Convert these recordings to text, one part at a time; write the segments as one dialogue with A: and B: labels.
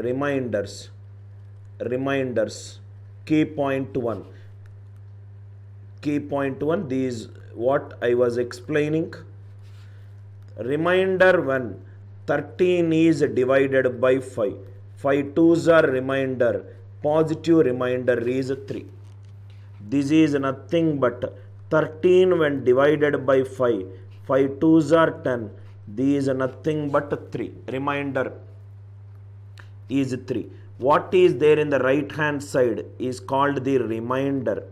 A: reminders, key point 1, these what I was explaining. Reminder when 13 is divided by 5, 5 twos are remainder, positive remainder is 3. This is nothing but 13 when divided by 5, 5 twos are 10, this is nothing but 3, remainder is 3. What is there in the right hand side is called the remainder.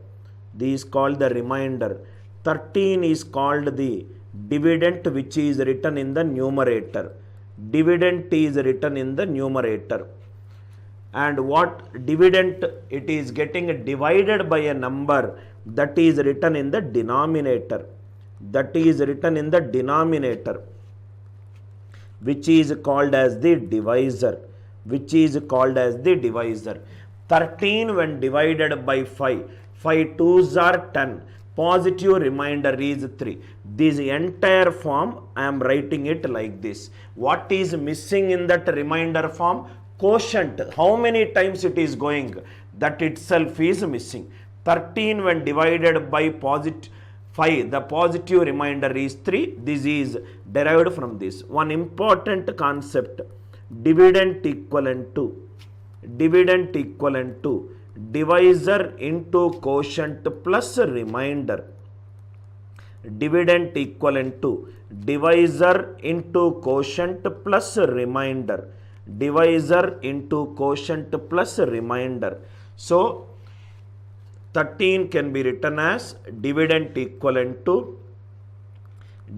A: This is called the remainder. 13 is called the dividend, which is written in the numerator. Dividend is written in the numerator. And what dividend, it is getting divided by a number that is written in the denominator. That is written in the denominator, which is called as the divisor. 13 when divided by 5, 5 twos are 10, positive remainder is 3. This entire form I am writing it like this. What is missing in that remainder form? Quotient. How many times it is going? That itself is missing. 13 when divided by positive 5, the positive remainder is 3. This is derived from this. One important concept, dividend equivalent to divisor into quotient plus remainder. Dividend equivalent to divisor into quotient plus remainder. Divisor into quotient plus remainder. So 13 can be written as dividend equivalent to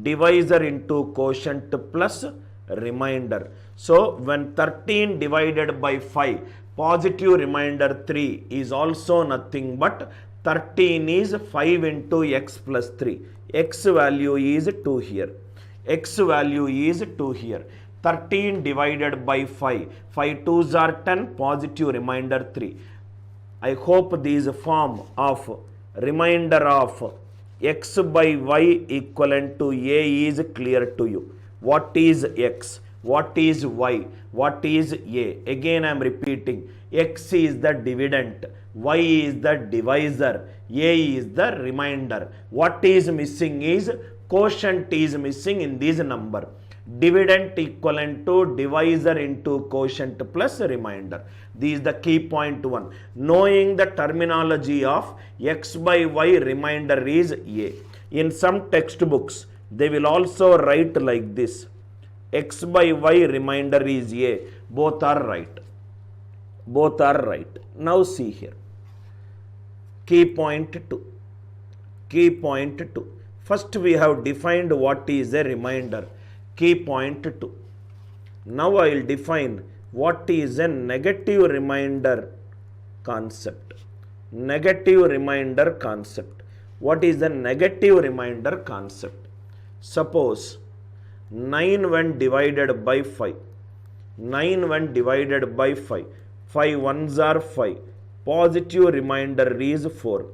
A: divisor into quotient plus remainder. So when 13 divided by 5, positive remainder 3 is also nothing but 13 is 5 into x plus 3. X value is 2 here. 13 divided by 5. 5 twos are 10, positive remainder 3. I hope this form of remainder of x by y equivalent to a is clear to you. What is x? What is y? What is a? Again I am repeating. X is the dividend, y is the divisor, a is the remainder. What is missing is quotient is missing in this number. Dividend equivalent to divisor into quotient plus remainder. This is the key point 1. Knowing the terminology of x by y remainder is a. In some textbooks, they will also write like this. X by y remainder is a. Both are right. Now see here. Key point 2. First we have defined what is a remainder. Key point 2. Now I will define what is a negative remainder concept. What is the negative remainder concept? Suppose 9 when divided by 5. 5 ones are 5. Positive remainder is 4.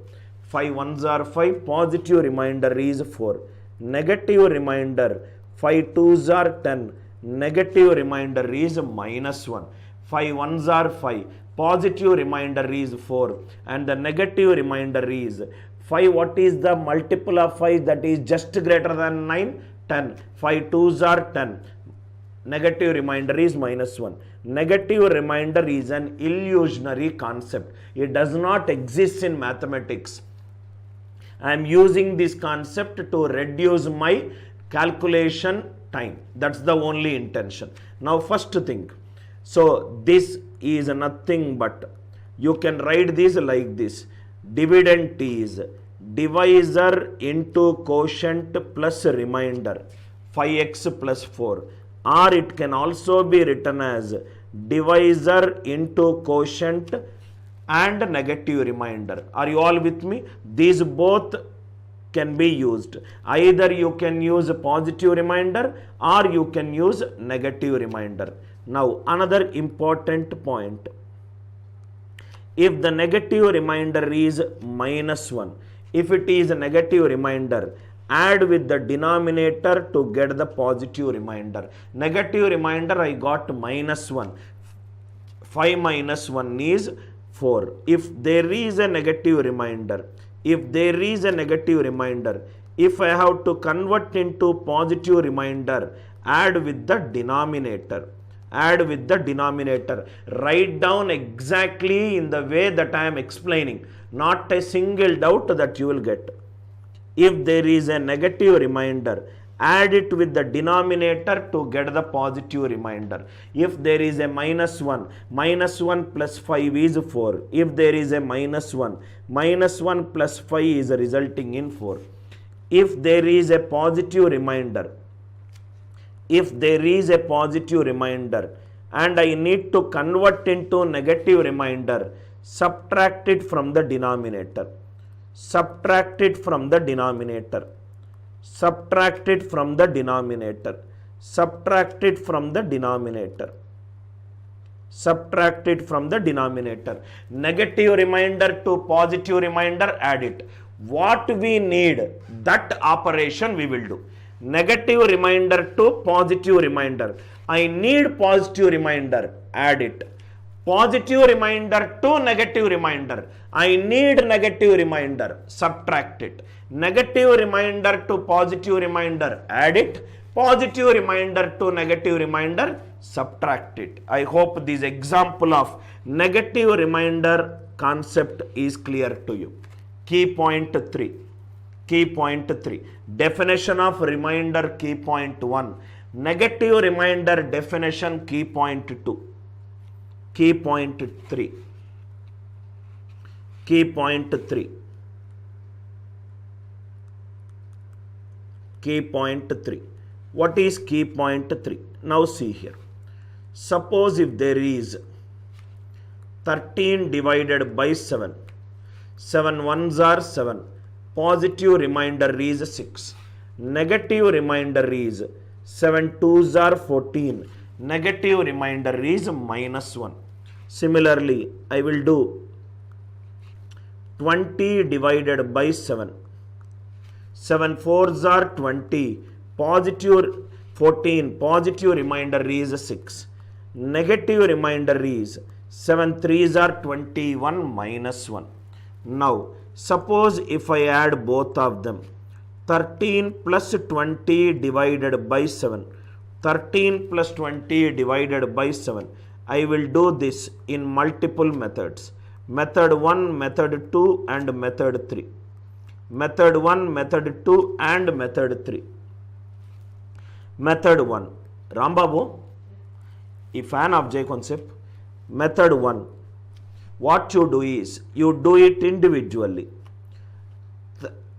A: 5 ones are 5. Positive remainder is 4. Negative remainder 5 twos are 10. Negative remainder is minus 1. 5 ones are 5. Positive remainder is 4. And the negative remainder is 5. What is the multiple of 5 that is just greater than 9? 10. 5 twos are 10. Negative remainder is minus 1. Negative remainder is an illusionary concept. It does not exist in mathematics. I am using this concept to reduce my calculation time. That's the only intention. Now first thing. So this is nothing but, you can write this like this. Dividend is divisor into quotient plus remainder, 5x plus 4. Or it can also be written as divisor into quotient and negative remainder. Are you all with me? These both can be used. Either you can use a positive remainder or you can use negative remainder. Now another important point. If the negative remainder is minus 1, if it is a negative remainder, add with the denominator to get the positive remainder. Negative remainder I got minus 1. 5 minus 1 is 4. If there is a negative remainder, if I have to convert into positive remainder, add with the denominator. Write down exactly in the way that I am explaining. Not a single doubt that you will get. If there is a negative remainder, add it with the denominator to get the positive remainder. If there is a minus 1 plus 5 is 4. If there is a minus 1 plus 5 is resulting in 4. If there is a positive remainder, and I need to convert into negative remainder, subtract it from the denominator. Subtract it from the denominator. Negative remainder to positive remainder, add it. What we need, that operation we will do. Negative remainder to positive remainder. I need positive remainder, add it. Positive remainder to negative remainder. I need negative remainder, subtract it. Negative remainder to positive remainder, add it. Positive remainder to negative remainder, subtract it. I hope this example of negative remainder concept is clear to you. Key point 3. Definition of remainder, key point 1. Negative remainder definition, key point 2. Key point 3. What is key point 3? Now see here. Suppose if there is 13 divided by 7. 7 ones are 7. Positive remainder is 6. Negative remainder is 7 twos are 14. Negative remainder is minus 1. Similarly, I will do 20 divided by 7. 7 fours are 20. Positive 14. Positive remainder is 6. Negative remainder is 7 threes are 21 minus 1. Now, suppose if I add both of them, 13 plus 20 divided by 7. 13 plus 20 divided by 7. I will do this in multiple methods. Method 1, method 2 and method 3. Method 1, method 2 and method 3. Method 1. Rambabu, a fan of J concept. Method 1. What you do is, you do it individually.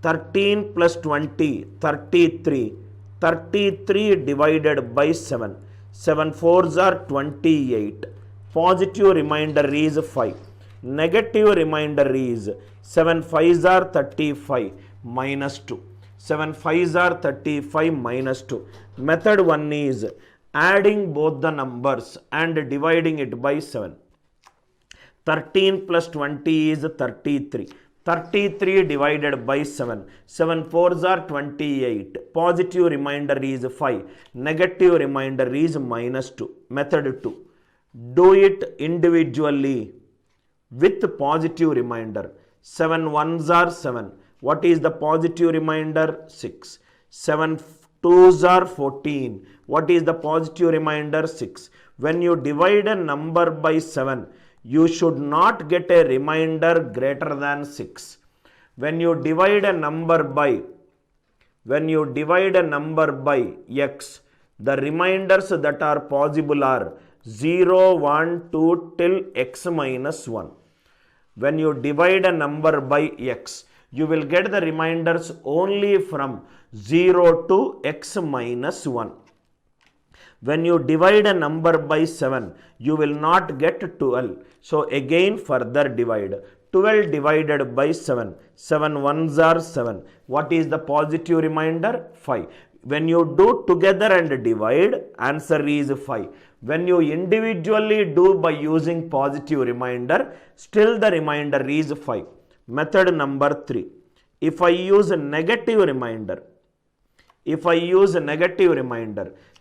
A: 13 plus 20, 33. 33 divided by 7. 7 fours are 28. Positive remainder is 5. Negative remainder is 7 fives are 35 minus 2. 7 fives are 35 minus 2. Method 1 is adding both the numbers and dividing it by 7. 13 plus 20 is 33. 33 divided by 7. 7 fours are 28. Positive remainder is 5. Negative remainder is minus 2. Method 2. Do it individually with positive remainder. 7 ones are 7. What is the positive remainder? 6. 7 twos are 14. What is the positive remainder? 6. When you divide a number by 7, you should not get a remainder greater than 6. When you divide a number by x, the reminders that are possible are 0, 1, 2 till x minus 1. When you divide a number by x, you will get the reminders only from 0 to x minus 1. When you divide a number by 7, you will not get 12. So again further divide. 12 divided by 7. 7 ones are 7. What is the positive remainder? 5. When you do together and divide, answer is 5. When you individually do by using positive remainder, still the remainder is 5. Method number 3. If I use a negative remainder,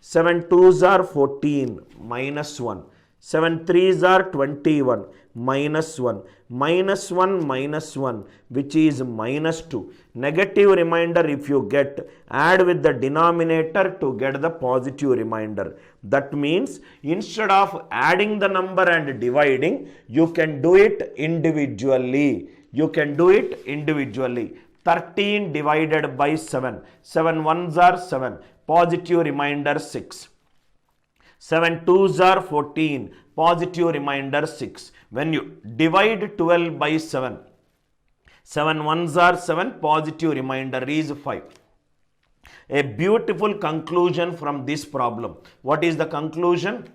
A: 7 twos are 14 minus 1. 7 3s are 21, minus 1, minus 1 minus 1, which is minus 2. Negative remainder if you get, add with the denominator to get the positive remainder. That means instead of adding the number and dividing, you can do it individually. You can do it individually. 13 divided by 7. 7 ones are 7. Positive remainder 6. 7 2s are 14, positive remainder 6. When you divide 12 by 7, 7 ones are 7, positive remainder is 5. A beautiful conclusion from this problem. What is the conclusion?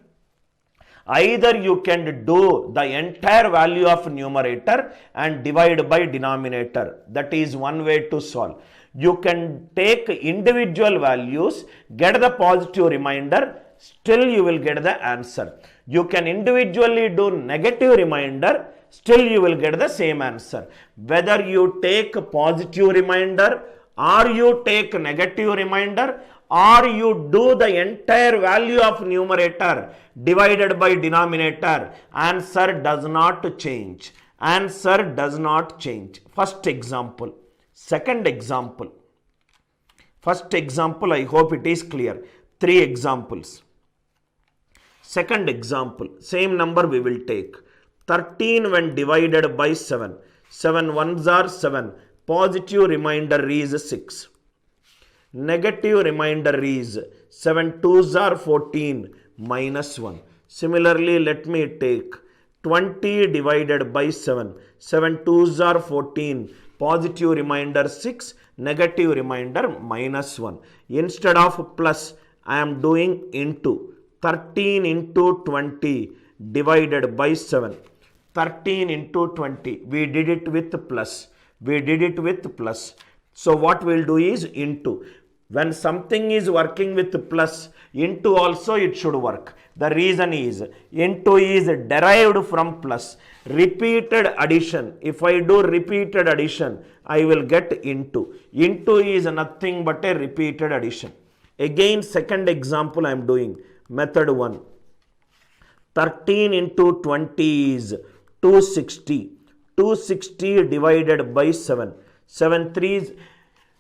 A: Either you can do the entire value of numerator and divide by denominator. That is one way to solve. You can take individual values, get the positive remainder, still you will get the answer. You can individually do negative remainder, still you will get the same answer. Whether you take positive remainder or you take negative remainder or you do the entire value of numerator divided by denominator, answer does not change. Answer does not change. First example. Second example. First example, I hope it is clear. 3 examples. Second example, same number we will take. 13 when divided by 7. 7 ones are 7. Positive remainder is 6. Negative remainder is 7 2s are 14, minus 1. Similarly, let me take 20 divided by 7. 7 2s are 14. Positive remainder 6. Negative remainder minus 1. Instead of plus, I am doing into. 13 into 20 divided by 7. 13 into 20. We did it with plus. We did it with plus. So what we'll do is into. When something is working with plus, into also it should work. The reason is into is derived from plus. Repeated addition. If I do repeated addition, I will get into. Into is nothing but a repeated addition. Again, second example I am doing. Method 1. 13 into 20 is 260. 260 divided by 7. 7 3s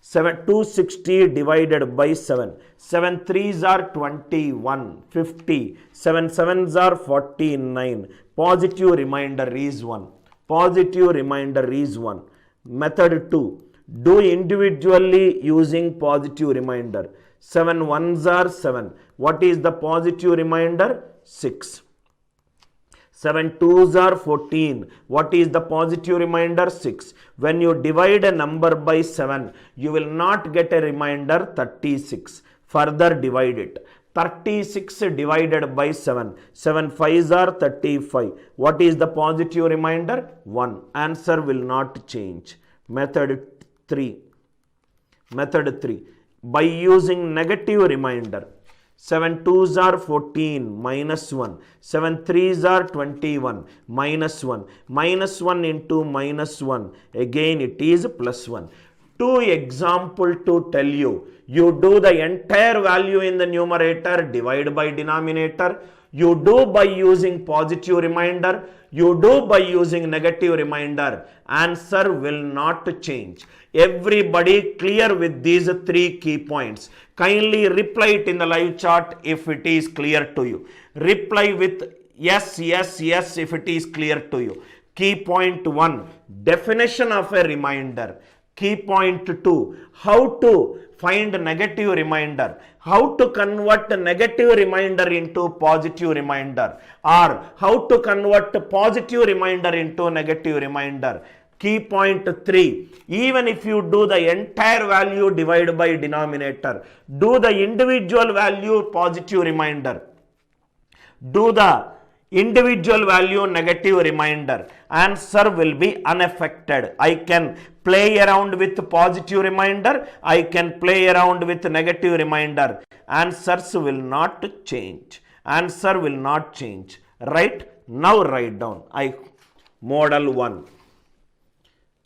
A: 260 divided by 7. 7 3s are 21, 50. 7 7s are 49. Positive remainder is 1. Positive remainder is 1. Method 2. Do individually using positive remainder. 7 ones are 7. What is the positive remainder? 6. 7 2s are 14. What is the positive remainder? 6. When you divide a number by 7, you will not get a remainder 36. Further divide it. 36 divided by 7. 7 5s are 35. What is the positive remainder? 1. Answer will not change. Method 3. Method 3. By using negative remainder. 7 2s are 14, minus 1. 7 3s are 21, minus 1. Minus 1 into minus 1. Again it is plus 1. 2 example to tell you. You do the entire value in the numerator, divide by denominator. You do by using positive remainder. You do by using negative remainder. Answer will not change. Everybody clear with these 3 key points. Kindly reply it in the live chat if it is clear to you. Reply with yes, yes, yes if it is clear to you. Key point 1, definition of a remainder. Key point 2, how to find negative remainder. How to convert negative remainder into positive remainder, or how to convert positive remainder into negative remainder. Key point 3, even if you do the entire value divided by denominator, do the individual value positive remainder, do the individual value negative remainder, answer will be unaffected. I can play around with positive remainder, I can play around with negative remainder. Answers will not change. Answer will not change. Right? Now write down. Model 1.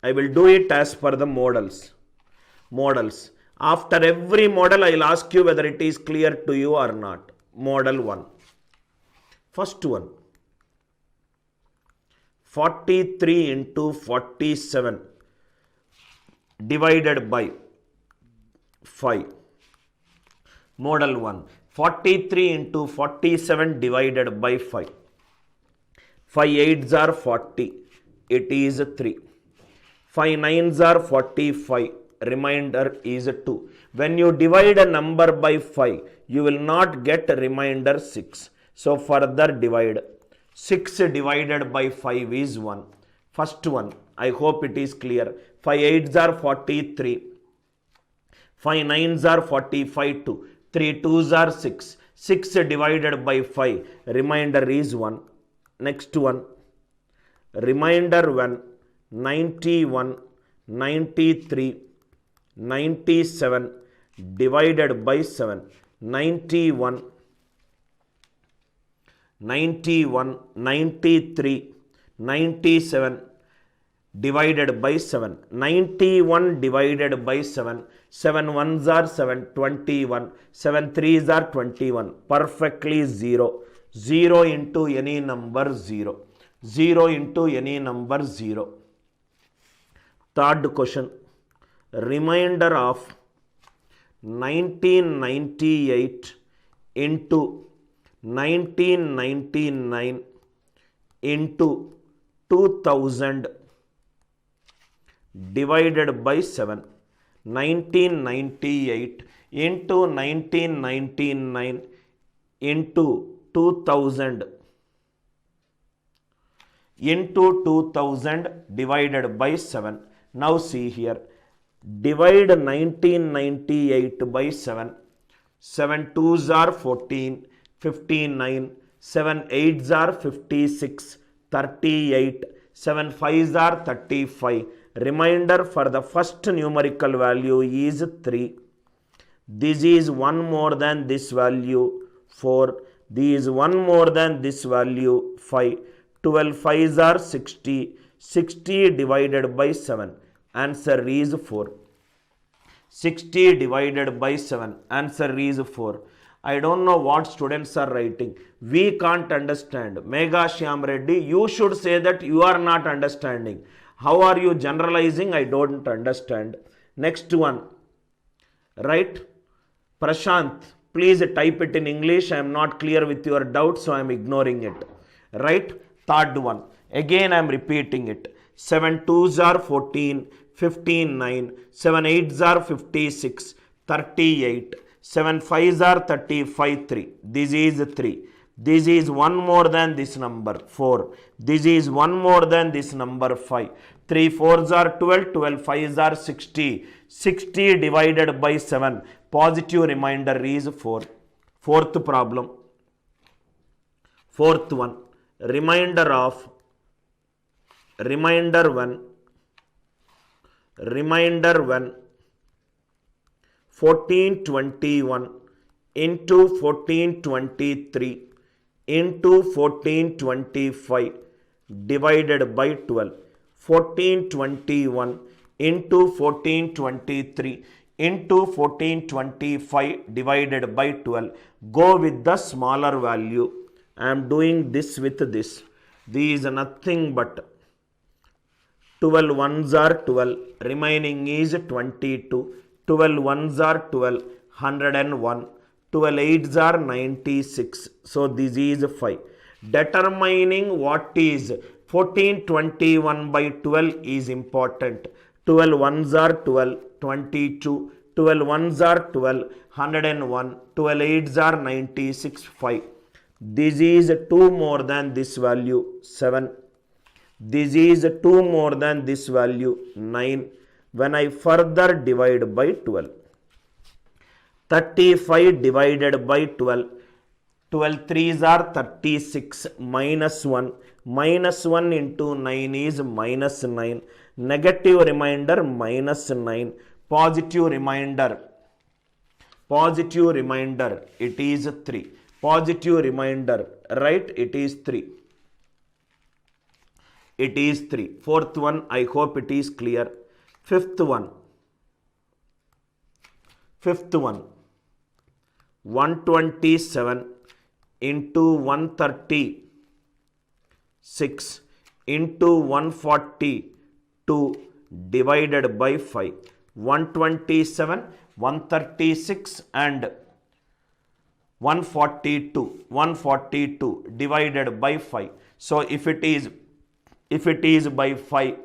A: I will do it as per the models. Models. After every model, I will ask you whether it is clear to you or not. Model 1. First one. 43 into 47 divided by 5. Model 1. 43 into 47 divided by 5. 5 8s are 40. It is 3. 5 9s are 45. Remainder is 2. When you divide a number by 5, you will not get remainder 6. So further divide. 6 divided by 5 is 1. First one, I hope it is clear. 5 8s are 43. 5 9s are 45 2. 3 2s are 6. 6 divided by 5. Remainder is 1. Next one. Remainder 1. 91, 93, 97 divided by 7. 91, 91, 93, 97 divided by 7. 91 divided by 7. 7 1s are 7, 21. 7 3s are 21. Perfectly 0. 0 into any number 0. 0 into any number 0. Third question. Remainder of 1998 into 1999 into 2000 divided by 7. 1998 into 1999 into 2000 into 2000 divided by 7. Now see here. Divide 1998 by 7. 7 2s are 14, 59. 7 8s are 56, 38. 7 5s are 35. Remainder for the first numerical value is 3. This is 1 more than this value 4. This is 1 more than this value 5. 12 5s are 60. 60 divided by 7. Answer is 4. 60 divided by 7. Answer is 4. I don't know what students are writing. We can't understand. Megha Shyam Reddy, you should say that you are not understanding. How are you generalizing? I don't understand. Next one. Right? Prashant, please type it in English. I am not clear with your doubt, so I am ignoring it. Right? Third one. Again I am repeating it. 7 2s are 14, 15 9. 7 8s are 56, 38. 7 5s are 35 3. This is 3. This is 1 more than this number 4. This is 1 more than this number 5. 3 4s are 12, 12 5s are 60. 60 divided by 7. Positive remainder is 4. Fourth problem. Fourth one. Remainder 1. Remainder 1. 1421 into 1423 into 1425 divided by 12. 1421 into 1423 into 1425 divided by 12. Go with the smaller value. I am doing this with this. This is nothing but 12 ones are 12. Remaining is 22. 12 ones are 12. 101. 12 eights are 96. So this is 5. Determining what is 1421 by 12 is important. 12 ones are 12. 22. 12 ones are 12. 101. 12 eights are 96. 5. This is 2 more than this value 7. This is 2 more than this value 9. When I further divide by 12. 35 divided by 12. 12 3s are 36 minus 1. Minus 1 into 9 is minus 9. Negative remainder minus 9. Positive remainder. Positive remainder. It is 3. Positive remainder. Right? It is 3. It is 3. Fourth one. I hope it is clear. Fifth one. Fifth one. 127 into 136 into 142 divided by 5. 127, 136 and 142 divided by 5. So if it is by 5,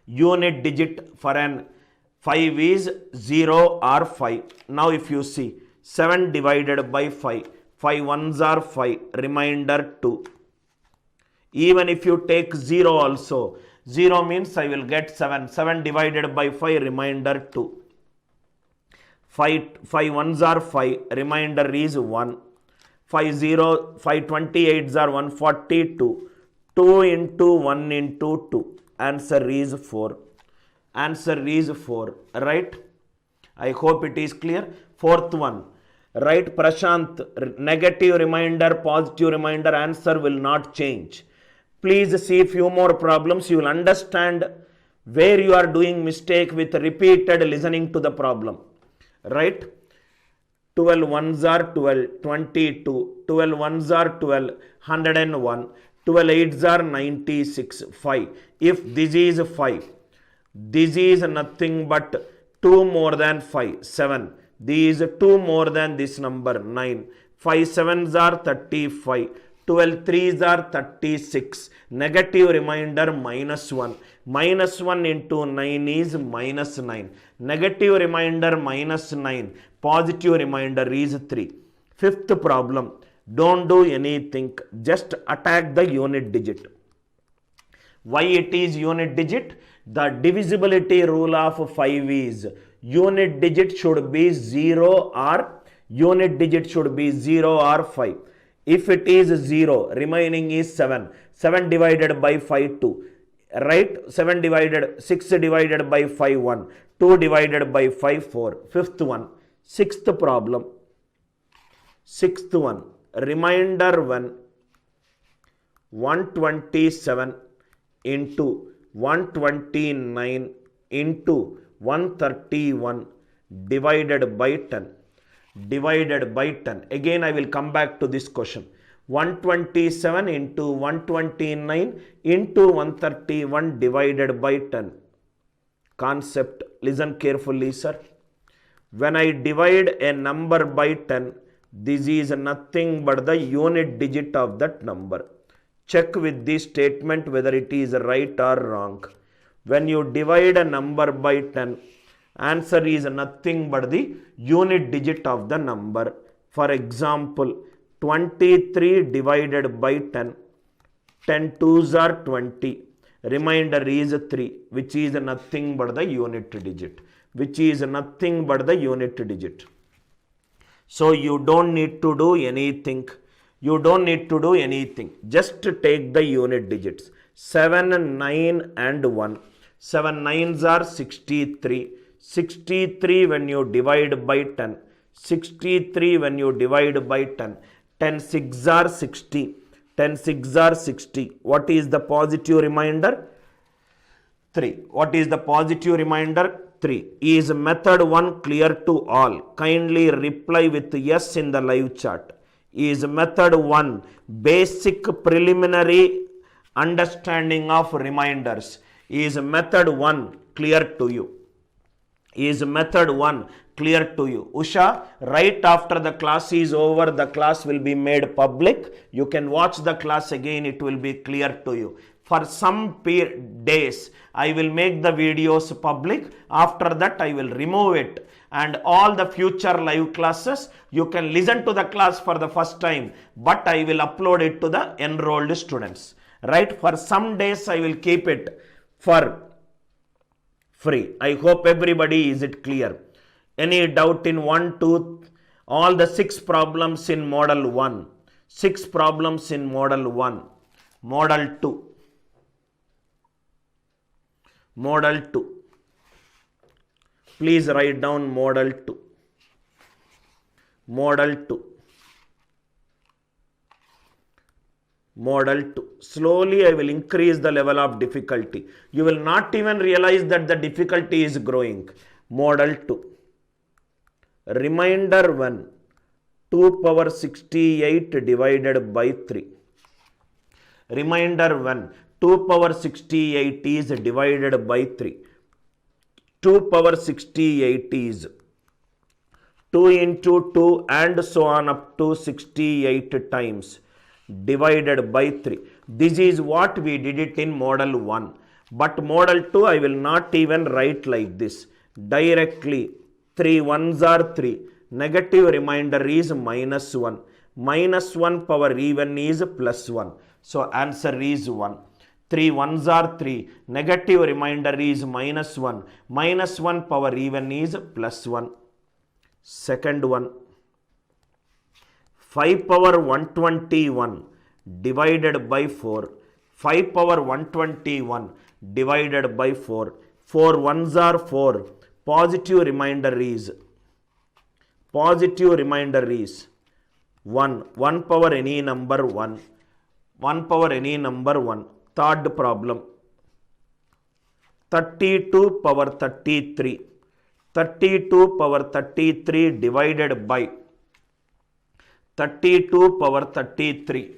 A: unit digit for an 5 is 0 or 5. Now if you see 7 divided by 5, 5 ones are 5, remainder 2. Even if you take 0 also, 0 means I will get 7. 7 divided by 5, remainder 2. 5 ones are 5, remainder is 1. 5 28s are 142. 2 into 1 into 2. Answer is 4. Answer is 4. Right? I hope it is clear. Fourth one. Right, Prashant. Negative remainder, positive remainder, answer will not change. Please see few more problems. You will understand where you are doing mistake with repeated listening to the problem. Right? 12 ones are 12, 22. 12 ones are 12, 101. 12 eights are 96, 5. If this is 5, this is nothing but 2 more than 5, 7. This is 2 more than this number, 9. 5 sevens are 35. 12 threes are 36. Negative remainder minus 1. Minus 1 into 9 is minus 9. Negative remainder minus 9. Positive remainder is 3. Fifth problem. Don't do anything. Just attack the unit digit. Why it is unit digit? The divisibility rule of 5 is unit digit should be 0 or 5. If it is 0, remaining is 7. 7 divided by 5, 2. Right? 6 divided by 5, 1. 2 divided by 5, 4. Fifth one. Sixth problem. Sixth one. Remainder 127 into 129 into 131 divided by 10. Divided by 10. Again I will come back to this question. 127 into 129 into 131 divided by 10. Concept. Listen carefully, sir. When I divide a number by 10, this is nothing but the unit digit of that number. Check with this statement whether it is right or wrong. When you divide a number by 10, answer is nothing but the unit digit of the number. For example, 23 divided by 10. 10 twos are 20. Remainder is 3, which is nothing but the unit digit. Which is nothing but the unit digit. So you don't need to do anything. You don't need to do anything. Just take the unit digits. 7, 9 and 1. 7 nines are 63. 63 when you divide by 10. 63 when you divide by 10. 10 6 are 60. 10 6 are 60. What is the positive remainder? 3. What is the positive remainder? 3. Is method 1 clear to all? Kindly reply with yes in the live chat. Is method 1 basic preliminary understanding of reminders? Is method 1 clear to you? Is method 1 clear to you? Usha, right after the class is over, the class will be made public. You can watch the class again, it will be clear to you. For some days, I will make the videos public. After that, I will remove it. And all the future live classes, you can listen to the class for the first time, but I will upload it to the enrolled students. Right? For some days, I will keep it for free. I hope everybody is it clear. Any doubt in 1, 2, all the 6 problems in model 1. 6 problems in model 1. Model 2. Model 2. Please write down model 2. Model 2. Model 2. Slowly I will increase the level of difficulty. You will not even realize that the difficulty is growing. Model 2. Remainder 1. 2 power 68 divided by 3. Remainder 1. 2 power 68 is divided by 3. 2 power 68 is 2 into 2 and so on up to 68 times divided by 3. This is what we did it in model 1. But model 2 I will not even write like this. Directly 3 ones are 3. Negative remainder is minus 1. Minus 1 power even is plus 1. So answer is 1. 3 ones are 3. Negative remainder is minus 1. Minus 1 power even is plus 1. Second one. 5 power 121 divided by 4. 5 power 121 divided by 4. 4 ones are 4. Positive remainder is 1. 1 power any number 1. 1 power any number 1. Third problem. 32 power 33. 32 power 33 divided by 32 power 33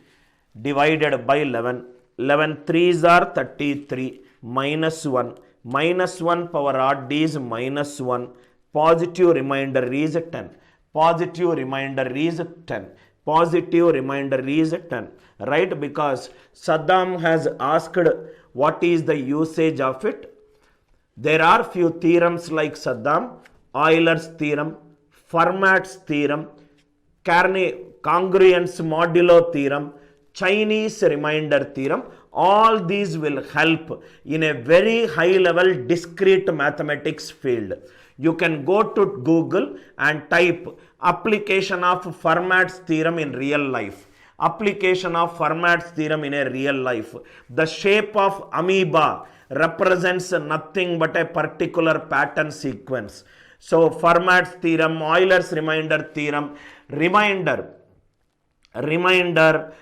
A: divided by 11. 11 threes are 33 minus 1. Minus 1 power odd is minus 1. Positive remainder is 10. Positive remainder is 10. Positive remainder is 10. Right? Because Saddam has asked what is the usage of it. There are few theorems like Saddam, Euler's theorem, Fermat's theorem, congruence modulo theorem, Chinese remainder theorem. All these will help in a very high level discrete mathematics field. You can go to Google and type application of Fermat's theorem in real life. Application of Fermat's theorem in a real life. The shape of amoeba represents nothing but a particular pattern sequence. So Fermat's theorem, Euler's remainder theorem, reminder,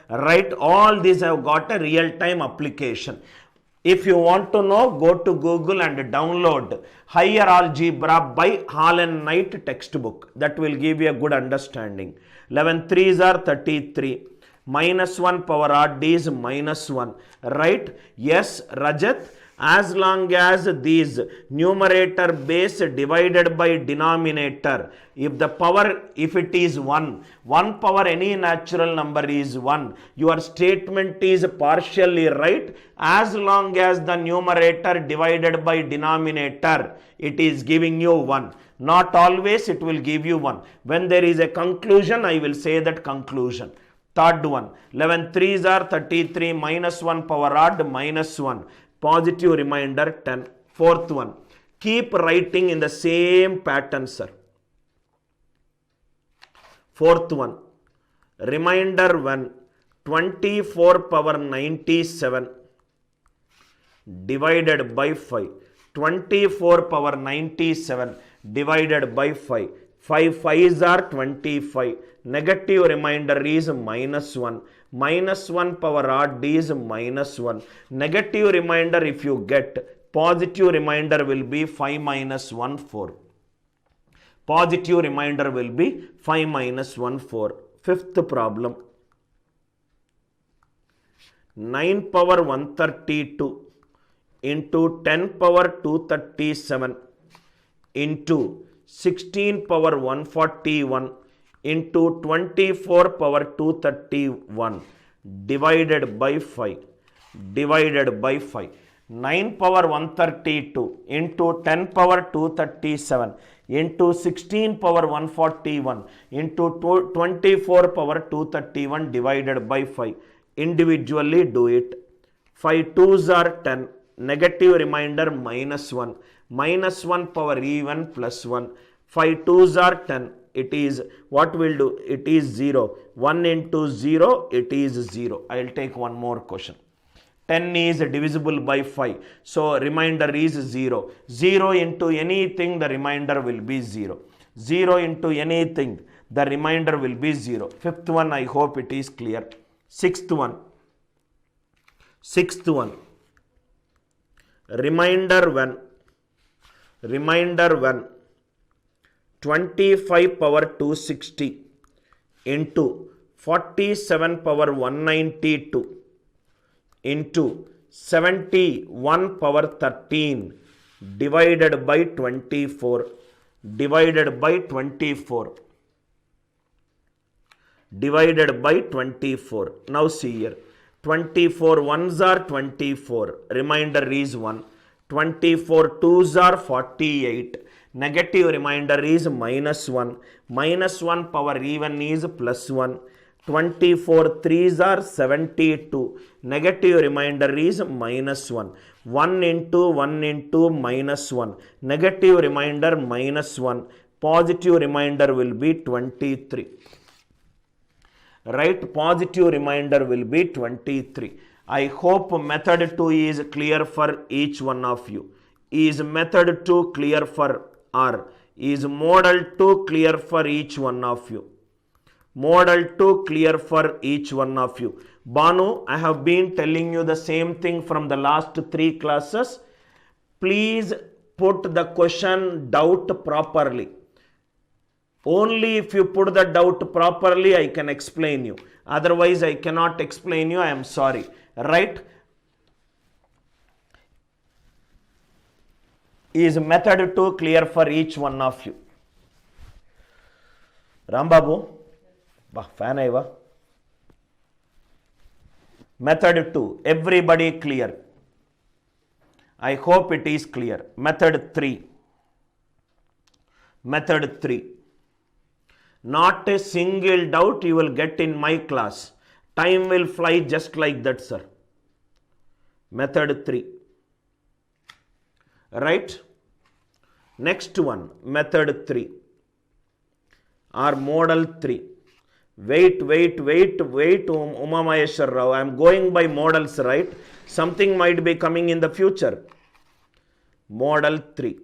A: right? All these have got a real-time application. If you want to know, go to Google and download Higher Algebra by Hall and Knight textbook. That will give you a good understanding. 11 threes are 33. Minus 1 power odd is minus 1. Right? Yes, Rajat. As long as these numerator base divided by denominator, if it is 1 power any natural number is 1, your statement is partially right as long as the numerator divided by denominator, it is giving you 1. Not always it will give you 1. When there is a conclusion, I will say that conclusion. Third one, 11 threes are 33 minus 1 power odd minus 1. Positive remainder 10. Fourth one, keep writing in the same pattern, sir. Fourth one, remainder 1, 24 power 97 divided by 5. 24 power 97 divided by 5. 5 5s are 25. Negative remainder is minus 1. Minus 1 power odd is minus 1. Negative remainder if you get, positive remainder will be 5 minus 1 4. Positive remainder will be 5 minus 1 4. Fifth problem. 9 power 132 into 10 power 237 into 16 power 141 into 24 power 231 divided by 5. 9 power 132 into 10 power 237 into 16 power 141 into 24 power 231 divided by 5. Individually do it. 5 2s are 10. Negative remainder minus 1. Minus 1 power even plus 1. 5 2s are 10. It is, what will do? It is 0. 1 into 0, it is 0. I will take one more question. 10 is divisible by 5. So remainder is 0. 0 into anything, the remainder will be 0. 0 into anything, the remainder will be 0. Fifth one, I hope it is clear. Sixth one. Remainder 1. 25 power 260 into 47 power 192 into 71 power 13 divided by 24 divided by 24 divided by 24. Now see here, 24 ones are 24, remainder is 1. 24 twos are 48, negative remainder is minus 1. Minus 1 power even is plus 1. 24 threes are 72, negative remainder is minus 1. 1 into minus 1, negative remainder minus 1, positive remainder will be 23. Right, positive remainder will be 23. I hope method 2 is clear for each one of you. Is method 2 clear for R? Is model 2 clear for each one of you? Model 2 clear for each one of you. Banu, I have been telling you the same thing from the last 3 classes. Please put the question doubt properly. Only if you put the doubt properly, I can explain you. Otherwise, I cannot explain you. I am sorry. Right? Is method 2 clear for each one of you? Rambabu? Fan aiva? Method 2. Everybody clear? I hope it is clear. Method 3. Method 3. Not a single doubt you will get in my class. Time will fly just like that, sir. Method 3. Right? Next one, method 3 or model 3. Wait, Uma Maheshwar Rao. I am going by models, right? Something might be coming in the future. Model 3.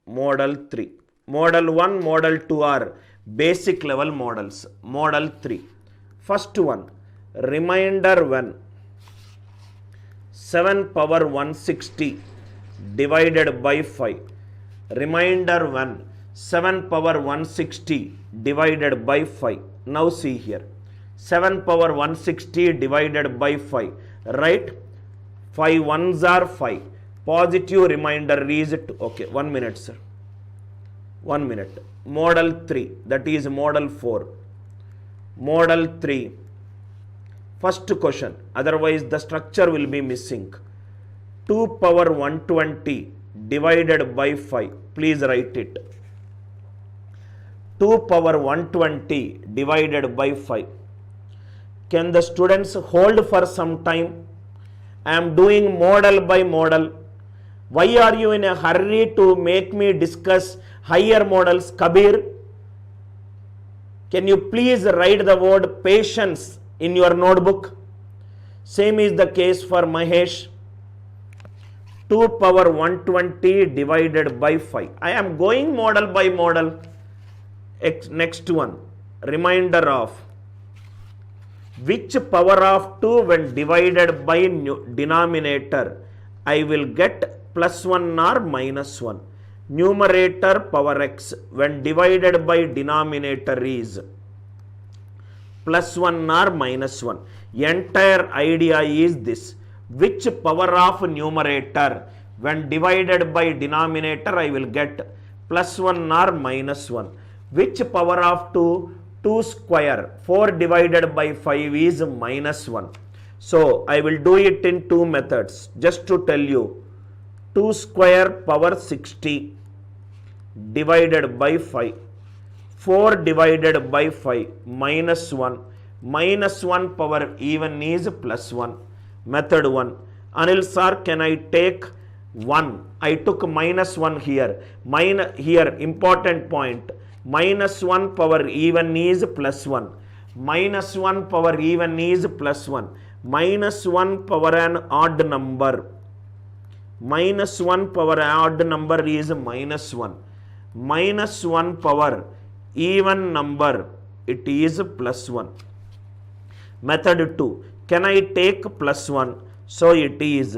A: Model 3. Model 1, model 2 are basic level models. Model 3. First one, remainder when 7 power 160 divided by 5. Remainder when 7 power 160 divided by 5. Now see here, 7 power 160 divided by 5. Right? 5 ones are 5. Positive remainder is 2. Okay, 1 minute, sir. 1 minute. Model 3, that is model 4. Model 3. First question, otherwise the structure will be missing. 2 power 120 divided by 5. Please write it. 2 power 120 divided by 5. Can the students hold for some time? I am doing model by model. Why are you in a hurry to make me discuss higher models? Kabir, can you please write the word patience in your notebook? Same is the case for Mahesh. 2 power 120 divided by 5. I am going model by model. Next one, remainder of which power of 2 when divided by denominator I will get plus 1 or minus 1. Numerator power x when divided by denominator is plus 1 or minus 1. Entire idea is this. Which power of numerator when divided by denominator I will get plus 1 or minus 1. Which power of 2? 2 square. 4 divided by 5 is minus 1. So I will do it in 2 methods. Just to tell you, 2 square power 60 divided by 5. 4 divided by 5 minus 1. Minus 1 power even is plus 1. Method 1. Anil sir, can I take 1? I took minus 1 here. Here important point. Minus 1 power even is plus 1. Minus 1 power even is plus 1. Minus 1 power an odd number. Minus 1 power odd number is minus 1. Minus 1 power even number, it is plus 1. Method 2. Can I take plus 1? So it is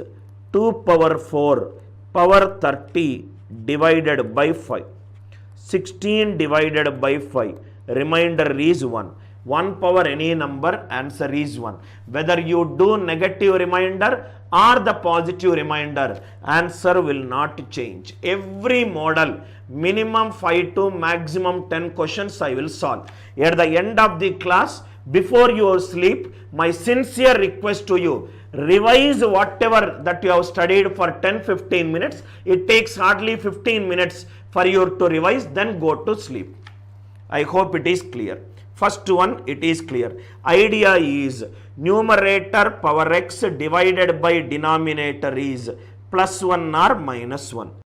A: 2 power 4 power 30 divided by 5. 16 divided by 5. Remainder is 1. 1 power any number, answer is 1. Whether you do negative remainder or the positive remainder, answer will not change. Every model, minimum 5 to maximum 10 questions I will solve. At the end of the class, before your sleep, my sincere request to you, revise whatever that you have studied for 10-15 minutes. It takes hardly 15 minutes for you to revise, then go to sleep. I hope it is clear. First one, it is clear. Idea is numerator power x divided by denominator is plus 1 or minus 1.